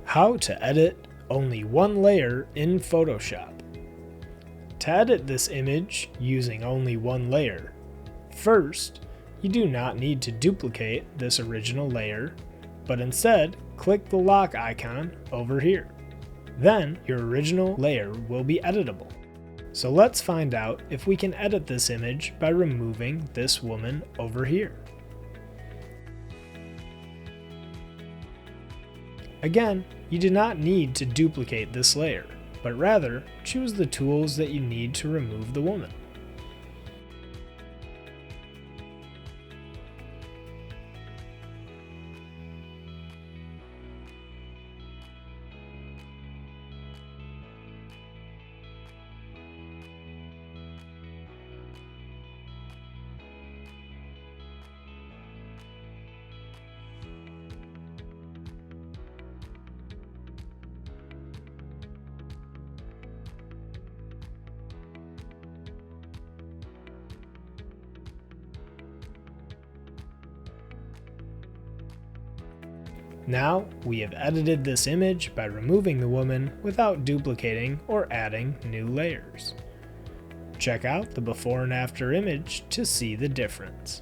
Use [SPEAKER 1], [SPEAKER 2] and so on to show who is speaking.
[SPEAKER 1] How to edit only one layer in Photoshop. To edit this image using only one layer, first, you do not need to duplicate this original layer, but instead click the lock icon over here. Then your original layer will be editable. So let's find out if we can edit this image by removing this woman over here. Again, you do not need to duplicate this layer, but rather choose the tools that you need to remove the woman. Now we have edited this image by removing the woman without duplicating or adding new layers. Check out the before and after image to see the difference.